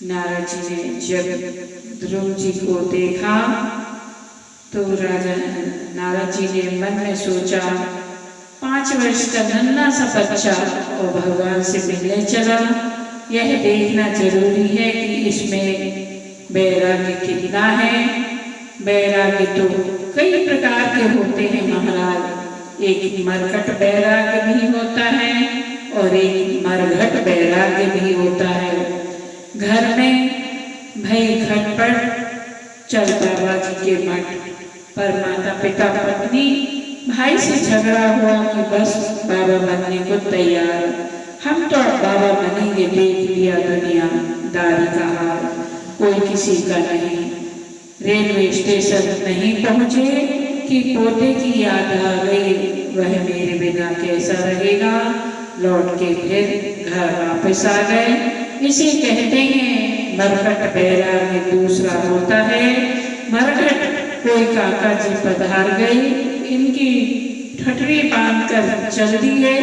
नारद जी ने जब ध्रुव जी को देखा तो राजा नारद जी ने मन में सोचा, 5 वर्ष का नन्हा सा बच्चा और भगवान से मिलने चला, यह देखना जरूरी है कि इसमें वैराग्य कितना है। वैराग्य तो कई प्रकार के होते हैं महाराज, एक मरकट वैराग्य भी होता है और एक मरघट वैराग्य भी होता है। घर में भाई खटपट चल बाबा जी के मठ पर माता पिता पत्नी भाई से झगड़ा हुआ कि बस बाबा बनने को तैयार, हम तो अब बाबा बनेंगे, देख लिया दुनियादारी का हाल, कोई किसी का नहीं। रेलवे स्टेशन नहीं पहुंचे कि पोते की याद आ गई, वह मेरे बिना कैसा रहेगा, लौट के फिर घर वापस आ गए। इसे कहते हैं मरकट वैराग्य। दूसरा होता है मरकट, कोई काका जी पधार गई, इनकी ठठरी बांध कर चल दिए,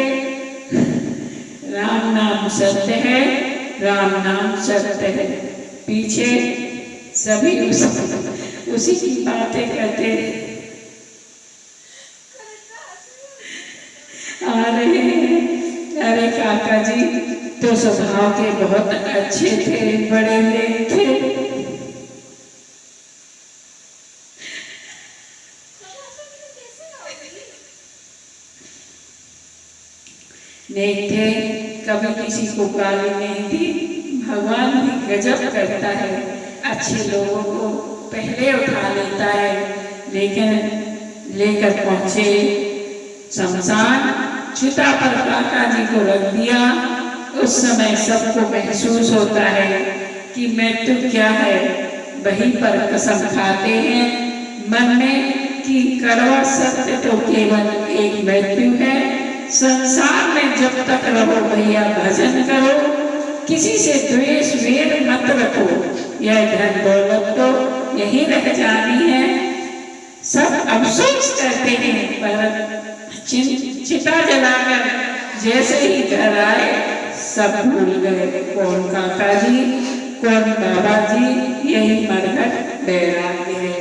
राम नाम सत्य है, राम नाम सत्य है, पीछे सभी उसी की बातें करते आ रहे हैं। अरे काका जी तो स्वभाव के बहुत अच्छे थे, बड़े नेक थे, नेक थे, कभी किसी को गाली नहीं दी। भगवान भी गजब करता है, अच्छे लोगों को पहले उठा लेता है, लेकिन लेकर पहुंचे शमशान, चिता पर काका जी को रख दिया। उस समय सबको महसूस होता है कि मृत्यु क्या है, वहीं पर कसम खाते हैं मन में कि कड़वा सत्य तो केवल एक मृत्यु है। संसार में जब तक रहो भैया भजन करो, किसी से द्वेष वेर मत रखो, यह धन दौलत तो यही रह जानी है। सब अफसोस करते हैं पर चिता जलाकर जैसे ही घर आए सब भूल गए, कौन काका जी कौन बाबा जी, यही मरघट वैराग्य है।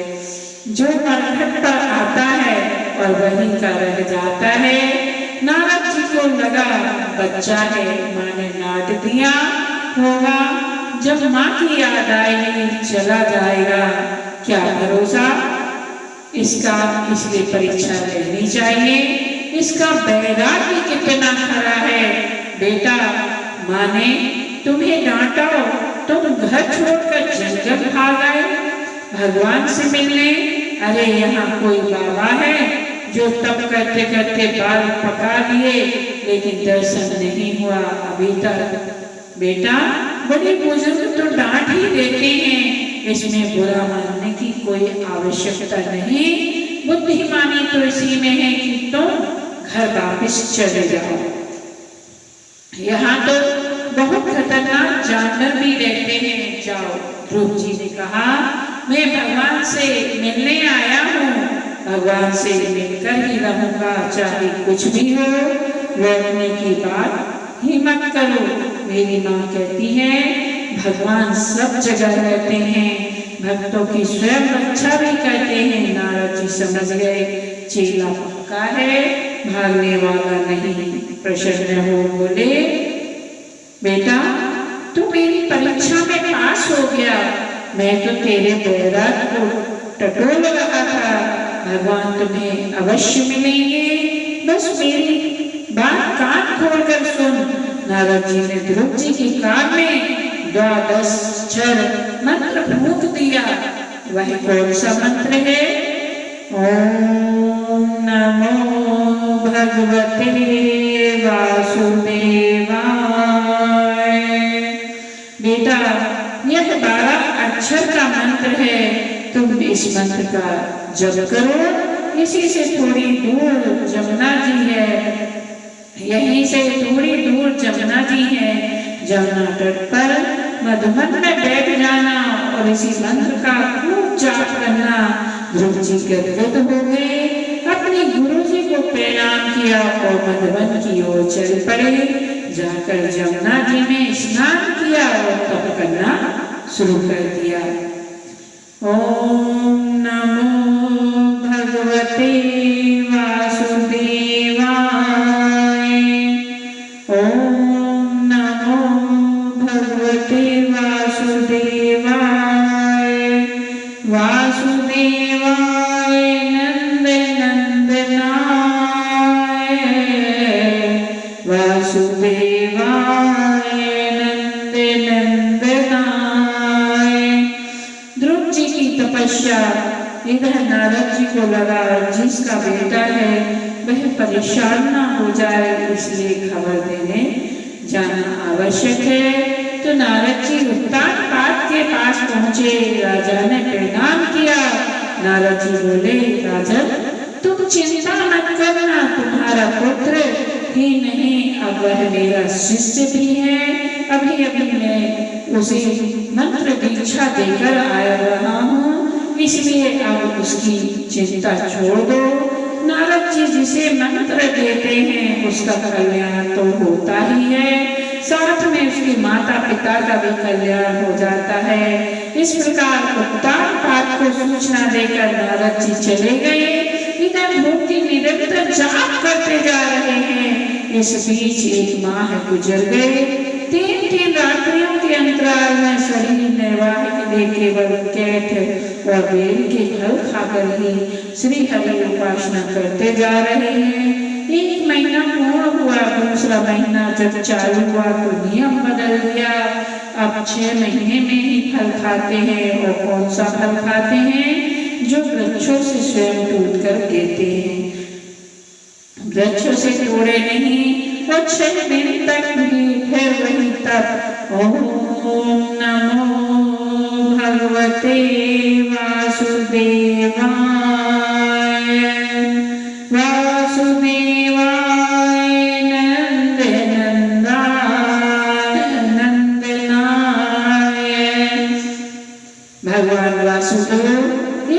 जो मरघट पर आता है और वहीं का रह जाता है। नारद जी को लगा बच्चा है, माँ ने डांट दिया होगा, जब माँ की याद आएगी चला जाएगा, क्या भरोसा इसका, इसलिए परीक्षा लेनी चाहिए, इसका वैराग्य कितना खरा है। बेटा माँ ने तुम्हें डांटा, तुम घर छोड़कर जंगल भाग आए भगवान से मिलने। अरे यहाँ कोई बाबा है जो तप करते करते बाल पका लिए, लेकिन दर्शन नहीं हुआ अभी तक। बेटा बड़े बुजुर्ग तो डांट ही देते हैं, इसमें बुरा मानने की कोई आवश्यकता नहीं। बुद्धिमानी तो इसी में है कि तुम घर वापस चले जाओ। यहाँ तो बहुत खतरनाक जानवर भी रहते हैं, जाओ। ध्रुव जी ने कहा मैं भगवान से मिलने आया हूँ, भगवान से मिलकर ही रहूंगा, चाहे कुछ भी हो, लौटने की बात ही मत करो। मेरी माँ कहती है भगवान सब जगह रहते हैं, भक्तों की स्वयं रक्षा भी करते हैं। नारद जी समझ गए चेला पक्का है, भागने वाला नहीं। प्रसन्न हो बोले बेटा तू मेरी परीक्षा में पास हो गया, मैं तो तेरे वैराग्य को टटोल रहा था, भगवान तुम्हें अवश्य मिलेंगे, बस मेरी बात कान खोलकर सुन। नारद जी ने ध्रुव जी के कान में 12 अक्षर मंत्र फूंक दिया। वह कौन सा मंत्र है? ओम नमो भगवते वासुदेवाय। बेटा यह 12 अक्षर का मंत्र है, तुम इस मंत्र का जप करो। इसी से थोड़ी दूर जमुना जी है, यहीं से थोड़ी दूर जमुना जी है, जमुना तट पर मधुबन में बैठ जाना और इसी मंत्र का खूब जाप करना। ध्रुव जी गदगद हो गए, अपने गुरु जी को प्रणाम किया और मधुबन की ओर चल पड़े। जाकर जमुना जी में स्नान किया और तप करना शुरू कर दिया। ओम नमो भगवते वासुदेवाय। ओम नमो भगवते वासुदेवाय। वासुदेवाय नंद नंदनाय। वासुदेवाय नंद नंदनाय। ध्रुव जी की तपस्या इधर नारद जी को लगा जिसका बेटा है वह परेशान ना हो जाए, इसलिए खबर देने जाना आवश्यक है। तो नारद जी उत्तानपाद के पास पहुंचे। राजा ने प्रणाम किया। नारद जी बोले, राजन तुम चिंता मत करना, तुम्हारा पुत्र ही नहीं अब वह मेरा शिष्य भी है। अभी अभी मैं उसे मंत्र दीक्षा देकर आया रहा हूँ, इसलिए अब उसकी चिंता छोड़ दो। नारद जी जिसे मंत्र देते हैं उसका कल्याण तो होता ही है, साथ में उसके माता पिता का भी कल्याण हो जाता है। इस प्रकार उत्तानपाद को सूचना देकर नारद जी चले गए। इधर ध्रुव जी निरंतर जाप करते जा रहे हैं। इस बीच एक माह गुजर गए। 3 रात्रियों के अंतराल में शरीर निर्वाह के लिए केवल कैठ और बेल के फल खाकर ही श्री हरि उपासना करते जा रहे हैं। 1 महीना पूर्ण हुआ, दूसरा महीना जब चालू हुआ तो नियम बदल दिया। अब 6 महीने में ही फल खाते हैं। और कौन सा फल खाते हैं? जो वृक्षों से स्वयं टूट कर देते हैं, वृक्षों से तोड़े नहीं। और 6 दिन तक भी फिर वही तप। ओम नमो भगवते वासुदेवाय। वासुदेवाय नंद नंदनाय। भगवान वासुदेव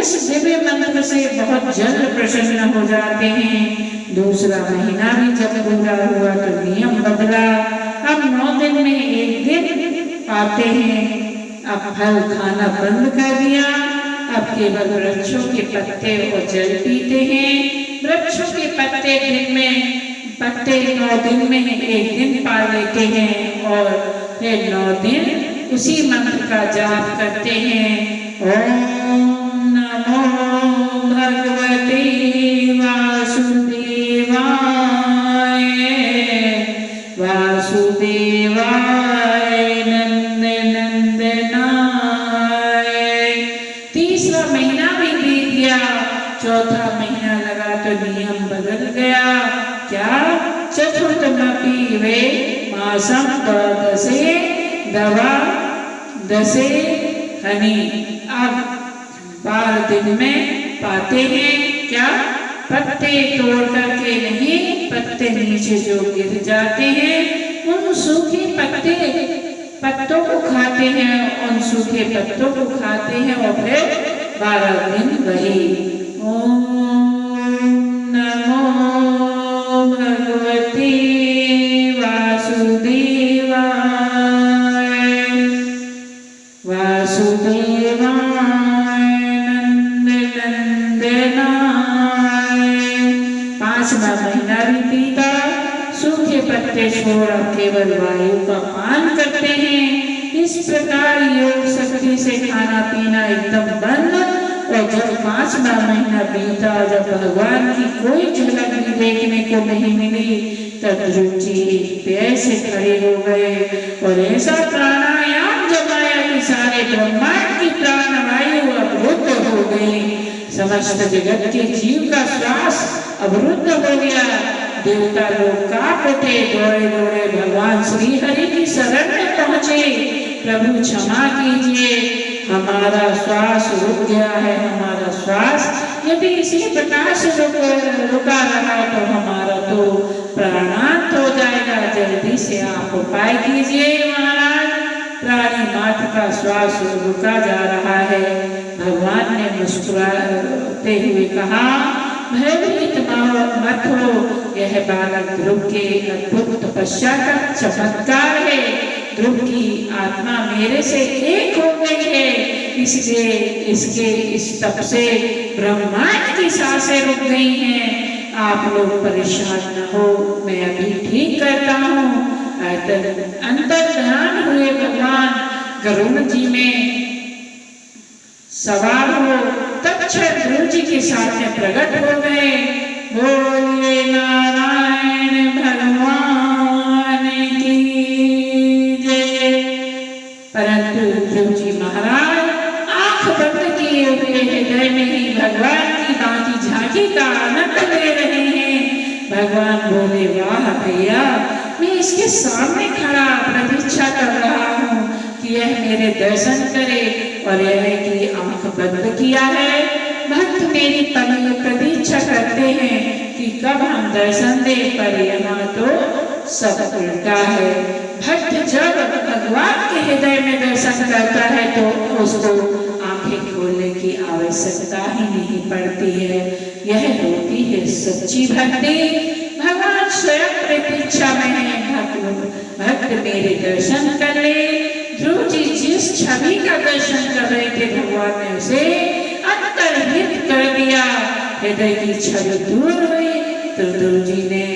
इस दिव्य मंत्र से बहुत जल्द प्रसन्न हो जाते हैं। दूसरा महीना भी जब पूरा हुआ तो नियम बदला। अब 9 दिन में 1 दिन पाते हैं। अब फल खाना बंद कर दिया। अब केवल वृक्षों के पत्ते और जल पीते हैं। वृक्षों के पत्ते 9 दिन में 1 दिन पा लेते हैं और फिर 9 दिन उसी मंत्र का जाप करते हैं। ओम नमो भगवते वासुदेवाय। वासुदेवाय नंद नंदनाय। तीसरा महीना भी बीत गया। चौथा महीना लगा तो नियम बदल गया। क्या? चतुर्थमपि वे मासम द्वादशे दवा दशे हनि। अब 12 दिन में पाते हैं। क्या? पत्ते तोड़ करके नहीं, पत्ते नीचे जो गिर जाते हैं उन सूखे पत्तों को खाते हैं। उन सूखे पत्तों को खाते हैं और फिर 12 दिन वही। ओम नमो भगवते वासुदेवाय। वासुदेवाय नंद नंदनाय। 5वां महीना भी बीता। सूखे पत्ते छोड़ केवल वायु का पान करते हैं। इस प्रकार योग शक्ति से खाना पीना एकदम बंद। और जब 5वां महीना बीता, जब भगवान की कोई झलक भी देखने को नहीं मिली, तब ध्रुव जी पैर से खड़े हो गए और ऐसा प्राणायाम जमाया कि सारे ब्रह्मांड की प्राणवायु अवरुद्ध हो गई। समस्त जगत के जीव का श्वास अवरुद्ध हो गया। देवता लोग कांप उठे, दौड़े दौड़े भगवान श्री हरि की शरण में पहुंचे। प्रभु क्षमा कीजिए, हमारा श्वास रुक गया है, हमारा श्वास यदि इसी प्रकार से रुका रहा तो हमारा तो प्राणांत हो जाएगा। जल्दी से आप उपाय कीजिए महाराज। प्राणी मात्र का श्वास रुका जा रहा है। भगवान ने मुस्कुराते हुए कहा, भयभीत मत हो, यह बालक ध्रुव के अद्भुत तपस्या का चमत्कार है। ध्रुव की आत्मा मेरे से एक हो गई है, इसलिए इसके इस तप से ब्रह्मांड की सांसें रुक गई हैं। आप लोग परेशान न हो, मैं अभी ठीक करता हूँ। अंतर ध्यान हुए भगवान गरुड़ जी में सवार हो तक्षक ध्रुव जी के सामने प्रकट हो गए। बोलिए नारायण भगवान की जय। परंतु ध्रुव जी महाराज आंख बंद किए हुए हृदय में ही भगवान की बाकी झांकी का आनंद ले रहे हैं। भगवान बोले, वाह भैया, मैं इसके सामने खड़ा प्रतीक्षा कर रहा हूँ कि यह मेरे दर्शन करे, और यह कि आंख बंद किया है। भक्त मेरी प्रतीक्षा करते हैं कि कब हम दर्शन दे, पर यहाँ तो सब उल्टा है। भक्त जब भगवान के हृदय में दर्शन करता है तो उसको आंखें खोलने की आवश्यकता ही नहीं पड़ती है। यह होती है सच्ची भक्ति। भगवान स्वयं प्रतीक्षा में है, भक्त मेरे दर्शन कर ले। ध्रुव जी जिस छवि का दर्शन कर रहे थे, भगवान ने उसे अंतर्हित कर दिया। हृदय की छवि दूर हुई तो ध्रुव जी ने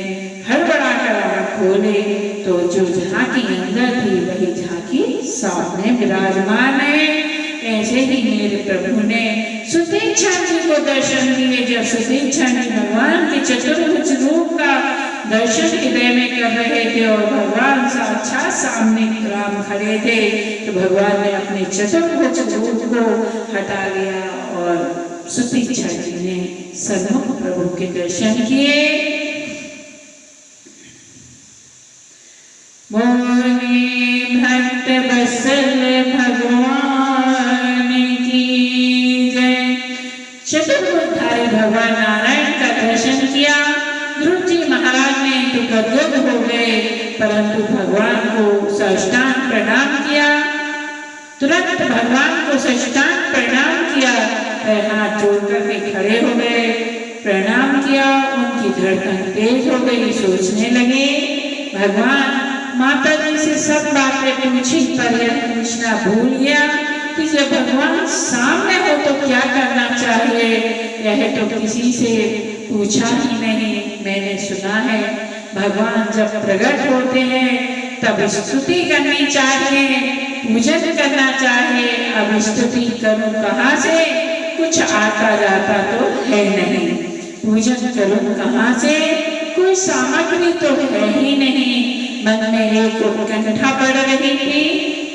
हड़बड़ा कर आंख खोले तो जो झांकी अंदर थी वही झांकी सामने विराजमान है। ऐसे ही मेरे प्रभु ने सुतीक्षा जी को दर्शन दिए। जब सुतीक्षा जी भगवान के चतुर्भुज रूप का दर्शन हृदय में कर रहे थे और भगवान साक्षात सामने राम खड़े थे, तो भगवान ने अपने चतुर्भुज रूप को हटा लिया और सुतीक्षा जी ने सन्मुख प्रभु के दर्शन किए। बोले भक्त बत्सल भगवान की जय। चतुर्भुजधारी भगवान नारायण का दर्शन किया। ध्रुव जी महाराज ने तो गदगद हो गए, परंतु भगवान को साष्टांग प्रणाम किया। तुरंत भगवान को साष्टांग प्रणाम किया, हाथ जोड़ करके खड़े हो गए, प्रणाम किया। उनकी धड़कन तेज हो गई, सोचने लगे। भगवान माता जी से सब बातें पूछी, पर यह पूछना भूल गया कि जब भगवान सामने हो तो क्या करना चाहिए। यह तो किसी से पूछा ही नहीं। मैंने सुना है भगवान जब प्रकट होते हैं तब स्तुति करनी चाहिए, पूजन करना चाहिए। अब स्तुति करूं कहाँ से, कुछ आता जाता तो है नहीं। पूजन करूं कहाँ से, कोई सामग्री तो है ही नहीं। मन में एक उत्कंठा बढ़ रही थी,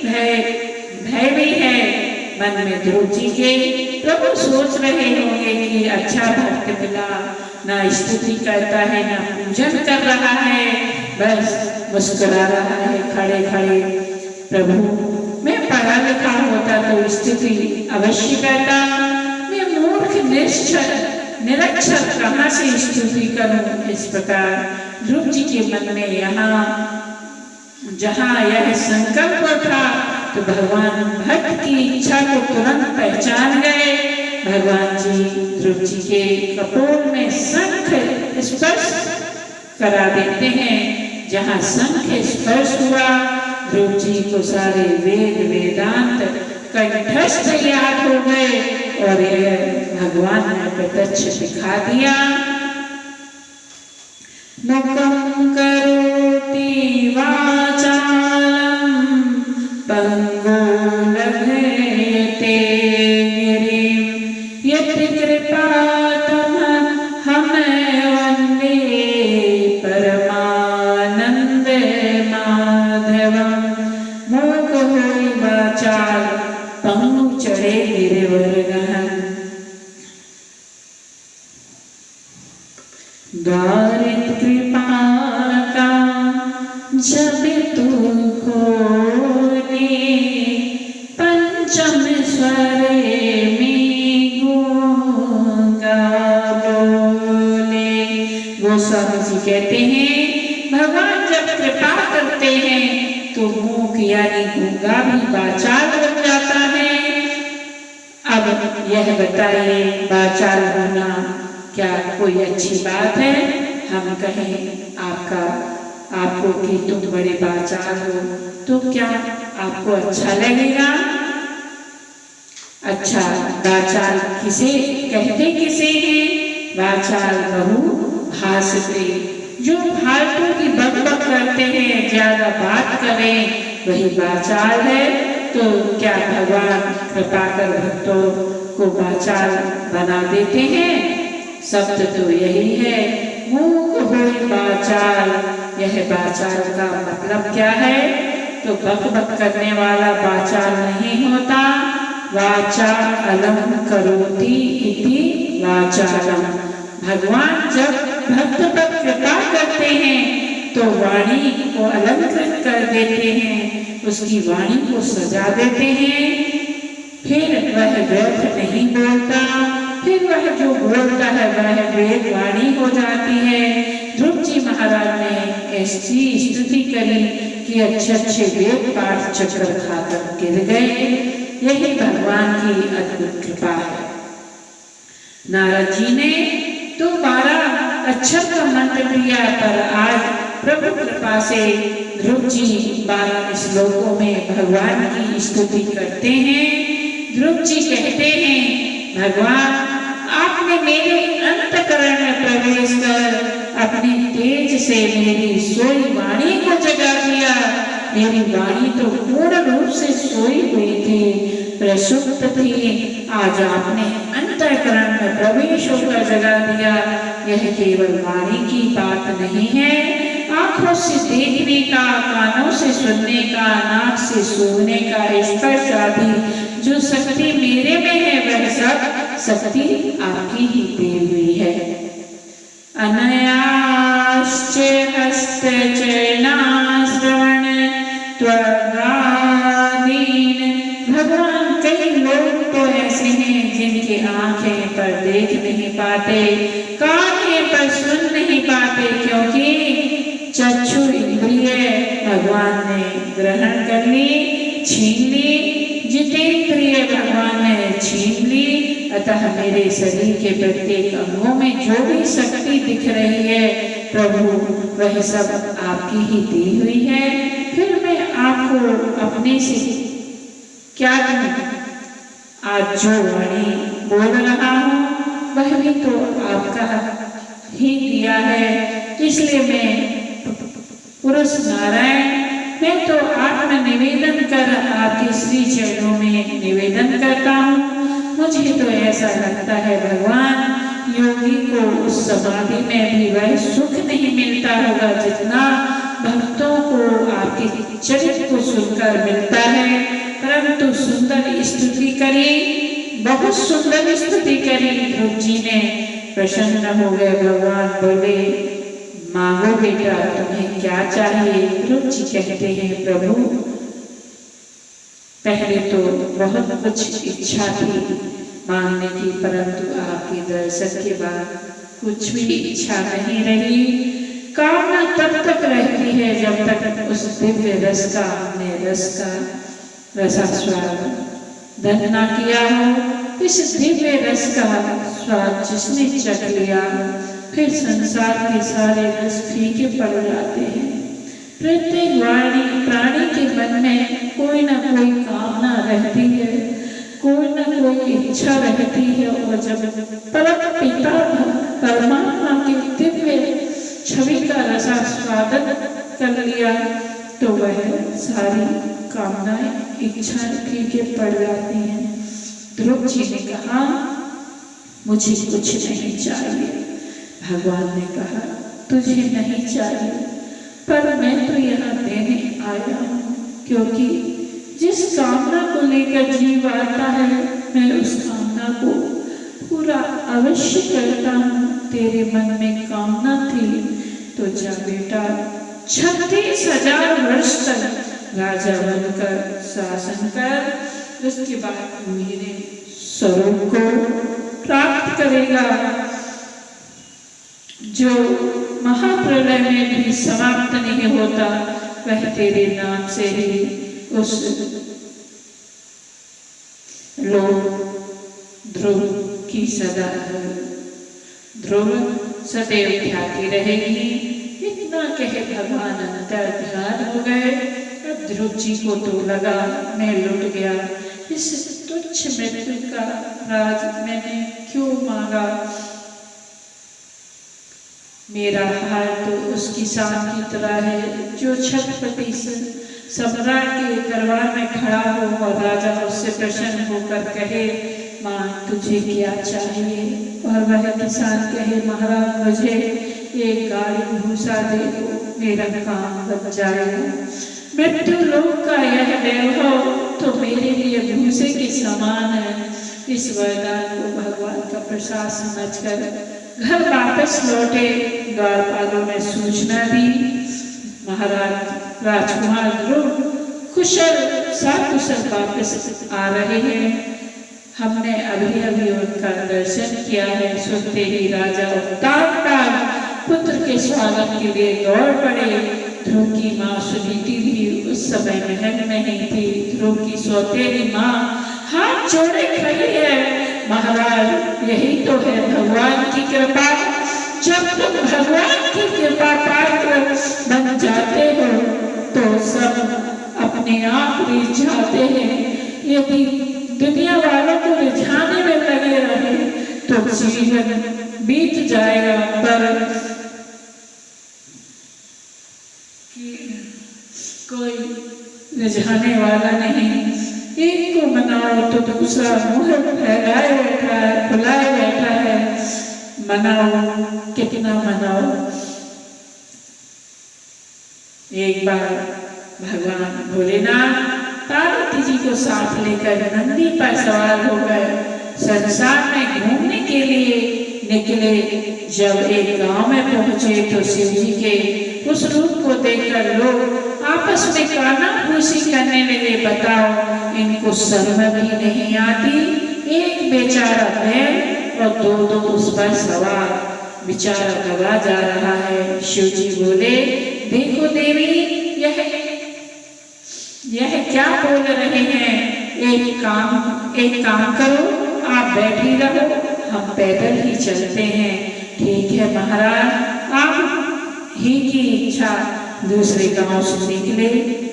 भय भी है मन में। ध्रुव जी के प्रभु सोच रहे होंगे कि अच्छा भक्त मिला, ना स्तुति करता है ना पूजन कर रहा है, बस मुस्कुरा रहा है खड़े खड़े। प्रभु मैं पढ़ा लिखा होता तो स्तुति अवश्य करता, मैं मूर्ख निरक्षर कहाँ से स्तुति करूं। इस प्रकार ध्रुव जी के मन में यहाँ जहाँ यह संकल्प था तो भगवान भक्त की इच्छा को तुरंत पहचान गए। भगवान जी ध्रुव जी के कपोल में शंख स्पर्श करा देते हैं। जहाँ शंख स्पर्श हुआ ध्रुव जी को सारे वेद वेदांत कंठस्थ याद हो गए और यह भगवान ने प्रत्यक्ष दिखा दिया। मुखं करोति वाचालं पंगुं लघयते गिरिं यत्कृपातमहं वन्दे परमानंद माधवं। मूक होई वाचाल पंगु चढ़े गिरिवर गहन। द्वारित कृपा का जब तू खोले पंचम स्वर में गूंगा बोले। गोस्वामी जी कहते हैं भगवान जब कृपा करते हैं तो मूक यानी गूंगा भी वाचाल बन जाता है। अब यह बताइए वाचाल होना क्या कोई अच्छी बात है? हम कहें आपका आपको कि तुम बड़े बाचाल हो, तो क्या आपको अच्छा लगेगा? अच्छा, बाचाल किसे कहते किसे हैं? बाचाल बहु भाषते, जो फालतू की बकबक करते हैं, ज्यादा बात करें, वही बाचाल है। तो क्या भगवान कृपा कर भक्तों को बाचाल बना देते हैं? शब्द तो यही है, मूक होई बाचाल। यह बाचाल का मतलब क्या है? तो बकबक करने वाला बाचाल नहीं होता। वाचा अलम करोति इति वाचालम। भगवान जब भक्त पर कृपा करते हैं तो वाणी को अलंकृत कर देते हैं, उसकी वाणी को सजा देते हैं। फिर वह व्यर्थ नहीं बोलता, फिर वह जो बोलता है वह वेद वाणी हो जाती है। ध्रुव जी महाराज ने ऐसी स्तुति करी कि अच्छे वेद पाठ चक्कर खाकर गिर गए। यही भगवान की अद्भुत कृपा है। नारद जी ने तो 12 अक्षर का मंत्र दिया, पर आज प्रभु कृपा से ध्रुव जी 12 श्लोकों में भगवान की स्तुति करते हैं। ध्रुव जी कहते हैं, भगवान आपने मेरे अंतःकरण में प्रवेश कर अपने तेज से मेरी सोई वाणी को जगा दिया। मेरी वाणी तो पूर्ण रूप से सोई हुई थी, प्रसुप्त थी, आज आपने अंतःकरण में प्रवेश होकर जगा दिया। यह केवल वाणी की बात नहीं है, आंखों से देखने का, कानों से सुनने का, नाक से सूंघने का, स्पर्श आदि जो शक्ति मेरे में है वह सब शक्ति आपकी ही दी हुई है। अनयाश्च हस्तचरणा श्रवण त्वगादीन। भगवान कई लोग तो ऐसे हैं जिनके आंखें पर देख नहीं पाते, कान पर सुन नहीं पाते, क्योंकि चक्षु इंद्रिय भगवान ने ग्रहण कर ली, छीन ली, जितेंद्रिय भगवान ने छीन ली। अतः मेरे शरीर के प्रत्येक अंगों में जो भी शक्ति दिख रही है प्रभु, वह सब आपकी ही दी हुई है। फिर मैं आपको अपने से क्या दूं? आज जो वाणी बोल रहा हूँ वह भी तो आपका ही दिया है, इसलिए मैं पुरुष नारायण, मैं तो आत्म निवेदन कर आपके श्री चरणों में निवेदन करता हूँ। मुझे तो ऐसा लगता है भगवान, योगी को उस समाधि में भी वह सुख नहीं मिलता होगा जितना भक्तों को आपके चरित्र को सुनकर मिलता है। परंतु सुंदर स्तुति करी, बहुत सुंदर स्तुति करी। ध्रुव जी ने प्रसन्न हो गए। भगवान बोले, मांगो बेटा, तुम्हें क्या चाहिए? ध्रुव जी कहते हैं, प्रभु पहले तो बहुत कुछ इच्छा थी मांगने की, परंतु आपके दर्शन के बाद कुछ भी इच्छा नहीं रही। कामना तब तक रहती है जब तक उस दिव्य रस का हमने रसास्वाद धन ना किया हो। इस दिव्य रस का स्वाद जिसने चख लिया, फिर संसार के सारे रस फीके पड़ जाते हैं। प्रत्येक प्राणी के मन में कोई ना कोई कामना रहती है, कोई ना कोई इच्छा रहती है, और जब परम पिता परमात्मा की दिव्य छवि का रसास्वादन कर लिया तो वह सारी कामनाएं, इच्छाएं फीके पड़ जाती हैं। ध्रुव जी ने कहा, मुझे कुछ नहीं चाहिए। भगवान ने कहा, तुझे नहीं चाहिए, पर मैं तो यहाँ देने आया हूँ, क्योंकि जिस कामना को लेकर जीव आता है मैं उस कामना को पूरा अवश्य करता हूँ। तेरे मन में कामना थी तो जा बेटा, 36,000 वर्ष तक राजा बनकर शासन कर, उसके बाद मेरे स्वरूप को प्राप्त करेगा, जो महाप्रलय में भी समाप्त नहीं होता। वह तेरे नाम से ही उस लोक ध्रुव की सदा ध्रुव सदैव ख्याति रहेगी। इतना कह भगवान अंतर ध्यान हो गए। अब ध्रुव जी को तो लगा मैं लुट गया, इस तुच्छ मृत्यु का राज मैंने क्यों मांगा। मेरा हाल तो उस किसान की तरह है जो छत्रपति सम्राट के दरबार में खड़ा हो और राजा उससे प्रसन्न होकर कहे, माँ तुझे क्या चाहिए, और वह किसान कहे, महाराज मुझे एक गाड़ी भूसा दे दो, मेरा काम बन जाएगा। मृत्यु लोक का यह वैभव तो मेरे लिए भूसे के समान है। इस वरदान को भगवान का प्रसाद समझकर घर वापस लौटे। द्वारपालों ने सूचना दी, महाराज राजकुमार ध्रुव कुशल सकुशल वापस आ रहे हैं। हमने अभी अभी उनका दर्शन किया है। सुनते ही राजा उत्ताल पुत्र के स्वागत के लिए दौड़ पड़े। ध्रुव की माँ सुनीति भी उस समय महल में ही थी। ध्रुव की सौतेली माँ हाथ जोड़े खड़ी है, महाराज यही तो है भगवान की कृपा। जब तुम भगवान की कृपा पात्र बन जाते हो तो सब अपने आप रिझ जाते हैं। यदि दुनिया वालों को रिझाने में लगे रहे तो जीवन बीत जाएगा, पर कोई रिझाने वाला नहीं। एक को मनाओ तो दूसरा मुंह फैलाए बैठा है, फुलाए बैठा है। मनाओ कितना मनाओ। एक बार भगवान भोलेनाथ पार्वती जी को साथ लेकर नंदी पर सवार हो गए। संसार में घूमने के लिए निकले। जब एक गांव में पहुंचे तो शिव जी के उस रूप को देखकर लोग आपस में कानाफूसी करने लगे। बताओ इनको शर्म भी नहीं आती। एक बेचारा बैल और दो उस पर सवार, बेचारा दबा जा रहा है। शिव जी बोले, देखो देवी यह क्या बोल रहे हैं। एक काम करो, आप बैठी रहो, हम पैदल ही चलते हैं। ठीक है महाराज, आप ही की इच्छा। दूसरे गांव से निकले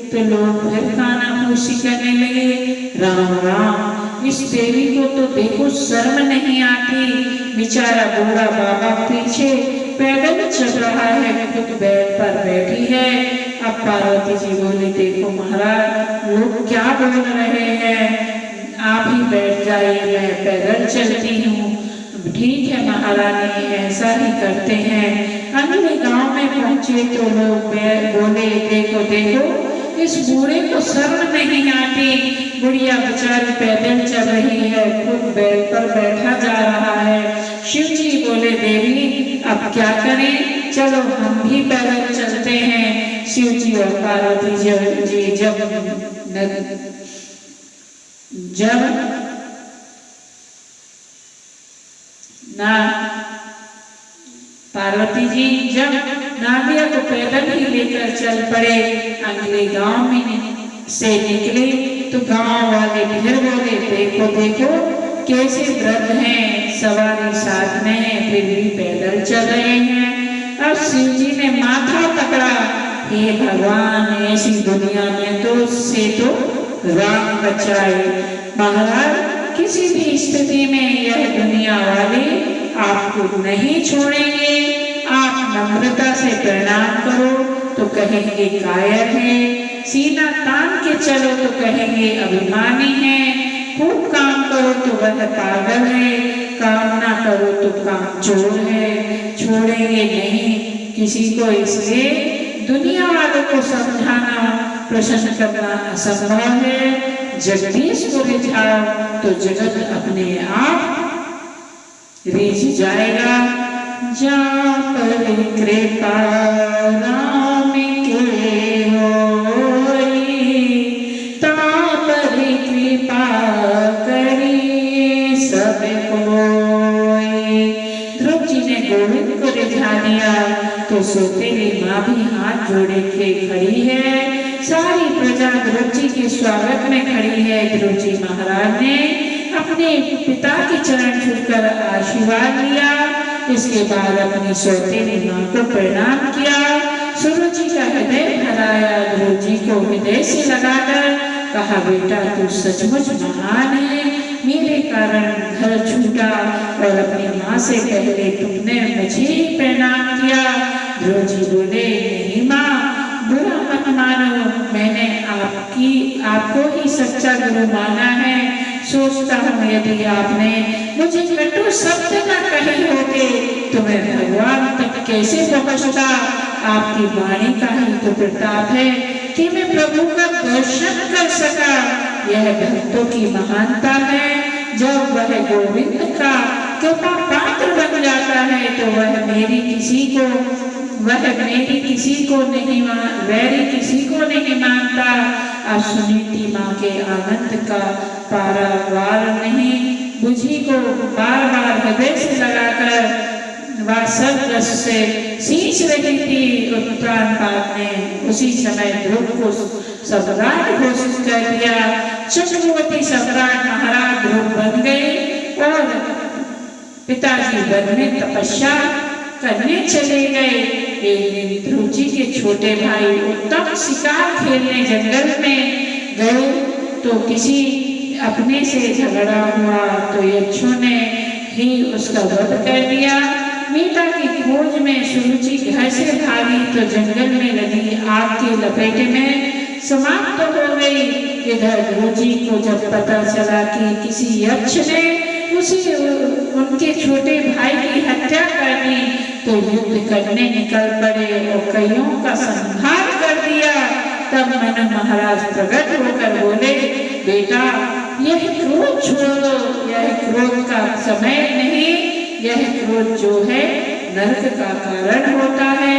तो लोग फिर कानाफूसी करने लगे। राम राम, इस देवी को तो देखो शर्म नहीं आती। बेचारा बूढ़ा बाबा पीछे पैदल चल रहा है, खुद बैठ पर बैठी है। अब पार्वती जी बोले, देखो महाराज लोग क्या बोल रहे हैं, आप ही बैठ जाइए, मैं पैदल चलती हूँ। ठीक है महारानी, ऐसा ही करते हैं। अगले गांव में पहुंचे तो लोग बोले, देखो देखो इस बूढ़े को शर्म नहीं आती। बुढ़िया बेचारी पैदल चल रही है, खुद बैल पर बैठा जा रहा है। शिव जी बोले, देवी अब क्या करें, चलो हम भी पैदल चलते हैं। शिव जी और पार्वती जी जब पार्वती जी जब नादिया को पैदल ही लेकर चल पड़े। अगले गांव में से निकले तो गांव वाले फिर बोले, देखो देखो कैसे वृद्ध हैं, सवारी साथ में है, फिर भी पैदल चल रहे हैं। अब शिव जी ने माथा पकड़ा, हे भगवान ऐसी दुनिया में तो से तो राम बचाए। महाराज किसी भी स्थिति में यह दुनिया वाले आपको नहीं छोड़ेंगे। आप नम्रता से प्रणाम करो तो कहेंगे कायर है, सीना तान के चलो तो कहेंगे अभिमानी है, खूब काम करो तो वह पागल है, काम ना करो तो काम चोर है। छोड़ेंगे नहीं किसी को, इसलिए दुनिया वालों को समझाना प्रसन्न करना असंभव है। जगदीश को रिझाओ तो जगत अपने आप रिझ जाएगा। जहाँ पर कृपा राम के होई, ता पर कृपा करी सब कोई। ध्रुव जी ने गोविंद को रिझा दिया तो सौतेली माँ भी हाथ जोड़े के खड़ी है। सारी प्रजा ध्रुव जी के स्वागत में खड़ी है। ध्रुव जी महाराज ने अपने पिता के चरण छूकर आशीर्वाद लिया। इसके बाद अपनी सौतेली माँ को प्रणाम किया। सुरुचि का हृदय भराया, ध्रुव जी को हृदय से लगाकर कहा, बेटा तू सचमुच महान है, मेरे कारण घर छूटा और अपनी माँ से पहले तुमने मुझे ही प्रणाम किया। ध्रुव जी बोले, नहीं माँ, बुरा मत मानो, मैंने आपको ही सच्चा गुरु माना है। सोचता हूँ यदि आपने मुझे कटु शब्द न कहे होते तो मैं भगवान तक कैसे पहुँचता। आपकी वाणी का ही तो प्रताप है कि मैं प्रभु का दर्शन कर सका। यह भक्तों की महानता है। जब वह गोविंद का कृपा पात्र बन जाता है तो वह मेरी किसी को नहीं वैरी किसी को नहीं मानता। अब सुनीति माँ के आनंद का पारावार नहीं, बुझी को बार बार हृदय से लगाकर वह सब रस से सींच रही थी। उत्तानपाद ने उसी समय ध्रुव को सम्राट घोषित कर दिया। चक्रवर्ती सम्राट महाराज ध्रुव बन गए और पिताजी वन में तपस्या करने चले गए। एक दिन ध्रुव जी के छोटे भाई उत्तम शिकार खेलने जंगल में गए तो किसी अपने से झगड़ा हुआ तो यक्षों ने ही उसका वध कर दिया। मीता की खोज में सुरुचि घर से भागी तो जंगल में लगी आग की लपेट में समाप्त हो गई। इधर ध्रुव जी को जब पता चला कि किसी यक्ष ने उनके छोटे भाई की हत्या कर दी तो युद्ध करने निकल पड़े और कईयों का संहार कर दिया। तब मन महाराज प्रकट होकर बोले, बेटा यह क्रोध छोड़ दो, यह क्रोध का समय नहीं, यह क्रोध जो है नरक का कारण होता है।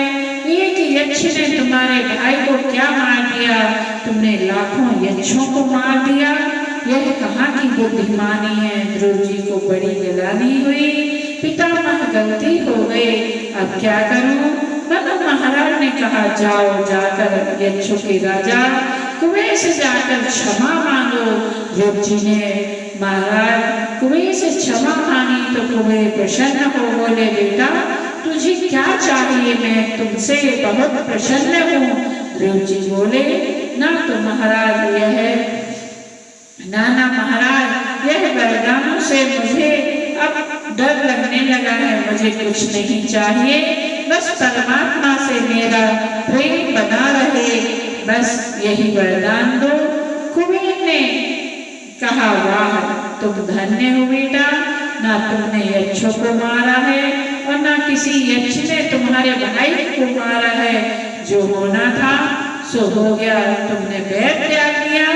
एक यक्ष ने तुम्हारे भाई को क्या मार दिया, तुमने लाखों यक्षों को मार दिया। यह कहाँ की बुद्धिमानी है। ध्रुव जी को बड़ी गिलानी हुई, पितामह गलती हो गई, अब क्या करूं। मदन महाराज ने कहा, जाओ जाकर यक्षों के राजा कुबेर से जाकर क्षमा मांगो। ध्रुव जी ने महाराज कुबेर से क्षमा मांगी तो कुबेर प्रसन्न हो बोले, बेटा तुझे क्या चाहिए, मैं तुमसे बहुत प्रसन्न हूँ। ध्रुव जी बोले, ना महाराज यह वरदानों से मुझे अब डर लगने लगा है। मुझे कुछ नहीं चाहिए, बस परमात्मा से मेरा प्रेम बना रहे, बस यही वरदान दो। कुबेर ने कहा, वाह तुम धन्य हो बेटा, ना तुमने यक्षों को मारा है और ना किसी यक्ष ने तुम्हारे भाई को मारा है। जो होना था सो हो गया, तुमने बैर त्याग दिया,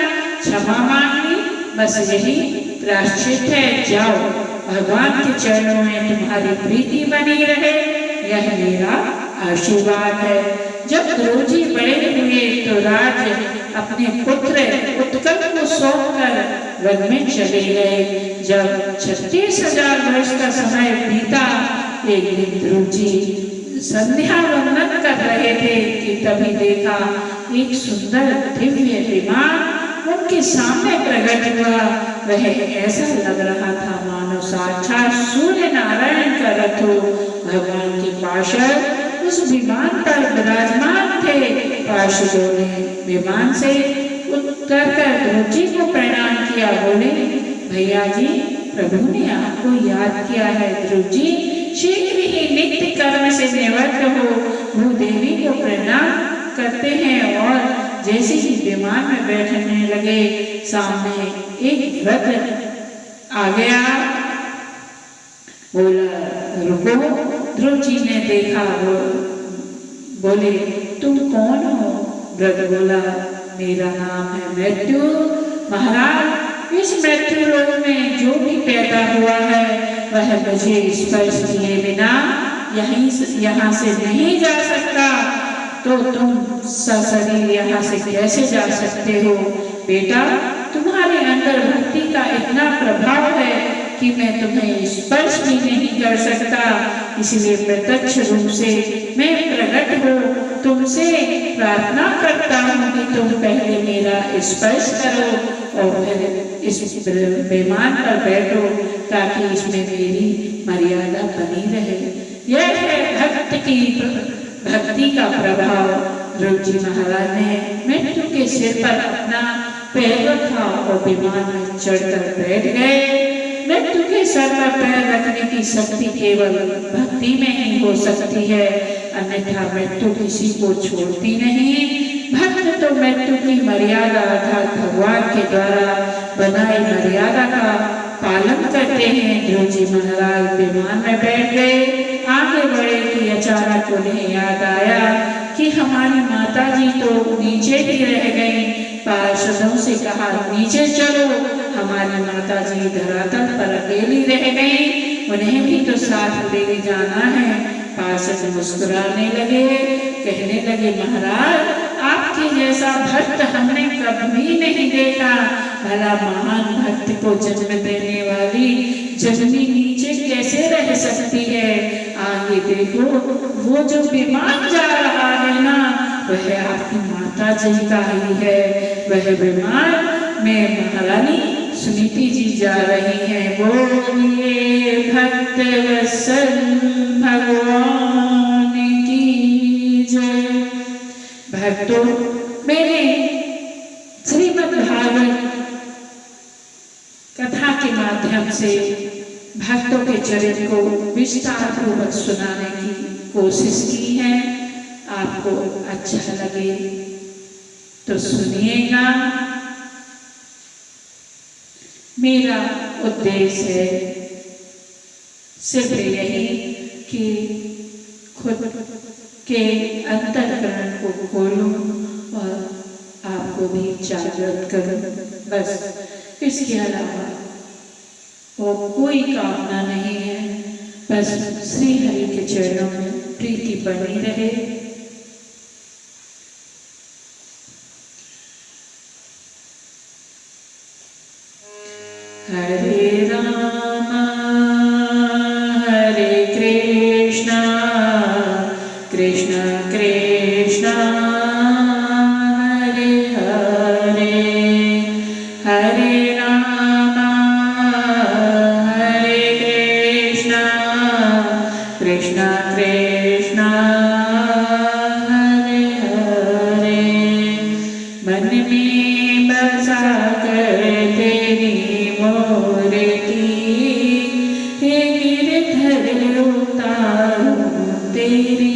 क्षमा मांग ली, बस यही प्रायश्चित है। जाओ, भगवान के चरणों में तुम्हारी प्रीति बनी रहे, यह मेरा आशीर्वाद है। जब ध्रुव जी बड़े हुए तो राज्य अपने पुत्र उत्कल को सौंपकर वन में चले गए। जब 36,000 वर्ष का समय बीता, एक दिन ध्रुव जी संध्या वंदन कर रहे थे कि तभी देखा एक सुंदर दिव्य विमान उनके सामने प्रकट हुआ। वह ऐसा लग रहा था मानो साक्षात सूर्य नारायण का रथ हो। भगवान के पार्षद उस विमान पर विराजमान थे। पार्षदों ने विमान से उतरकर ध्रुव जी को प्रणाम किया। बोले, भैया जी प्रभु ने आपको याद किया है। ध्रुव जी शीघ्र ही नित्य कर्म से निवृत्त हो भूदेवी को प्रणाम करते हैं। और जैसे ही विमान में बैठने लगे, सामने एक रथ आ गया। बोला, रुको। ध्रुव जी ने देखा, बोले, तुम कौन हो? व्रत बोला, मेरा नाम है मृत्यु। महाराज, इस मृत्यु लोक में जो भी पैदा हुआ है वह मुझे स्पर्श किए बिना यहाँ से नहीं जा सकता, तो तुम सशरीर यहाँ से कैसे जा सकते हो? बेटा, तुम्हारे अंदर भक्ति का इतना प्रभाव है कि मैं तुम्हें स्पर्श भी नहीं कर सकता, इसलिए प्रत्यक्ष रूप से मैं प्रकट हो तुमसे प्रार्थना करता हूँ कि तुम पहले मेरा स्पर्श करो और फिर इस विमान पर बैठो, ताकि इसमें मेरी मर्यादा बनी रहे। यह है भक्ति का प्रभाव। ध्रुव जी महाराज ने मृत्यु के सिर पर अपना पैर रखा और विमान में चढ़कर बैठ गए। मृत्यु के सर पर पैर रखने की शक्ति केवल भक्ति में ही हो सकती है, अन्यथा मृत्यु किसी को छोड़ती नहीं। भक्त तो मृत्यु की मर्यादा अर्थात भगवान के द्वारा बनाई मर्यादा का पालन करते हैं। ध्रुव जी महाराज विमान में बैठ गए, आगे बढ़े कि अचानक उन्हें याद आया कि हमारी माता जी तो नीचे ही रह गई। पार्षदों से कहा, नीचे चलो, हमारी माता जी धरातल पर अकेली रह गई, उन्हें भी तो साथ ले जाना है। पार्षद मुस्कुराने लगे, कहने लगे, महाराज आपके जैसा भक्त हमने कभी नहीं देखा। भला महान भक्त को जन्म देने वाली जननी नीचे कैसे रह सकती है? आगे देखो, वो जो विमान जा रहा है ना, वह आपकी माता जी का ही है। वह विमान में महारानी सुनीति जी जा रही हैं। बोलिए भक्त वत्सल भगवान की जय। भक्तों, मैंने श्रीमद् भागवत कथा के माध्यम से भक्तों के चरित्र को विस्तार पूर्वक सुनाने की कोशिश की है। आपको अच्छा लगे तो सुनिएगा। मेरा उद्देश्य है सिर्फ यही कि खुद के अंतःकरण को खोलूं और आपको भी जागृत करूं, बस इसके अलावा वो कोई कामना नहीं है। बस श्री हरि के चरणों में प्रीति बनी रहे। हरे राम हरे कृष्णा कृष्ण कृष्ण हरे हरे, हरे राम हरे कृष्ण कृष्ण कृष्ण हरे हरे। मन में बसा कर तेरी मूर्ति, हे गिरधर उतारूं तेरी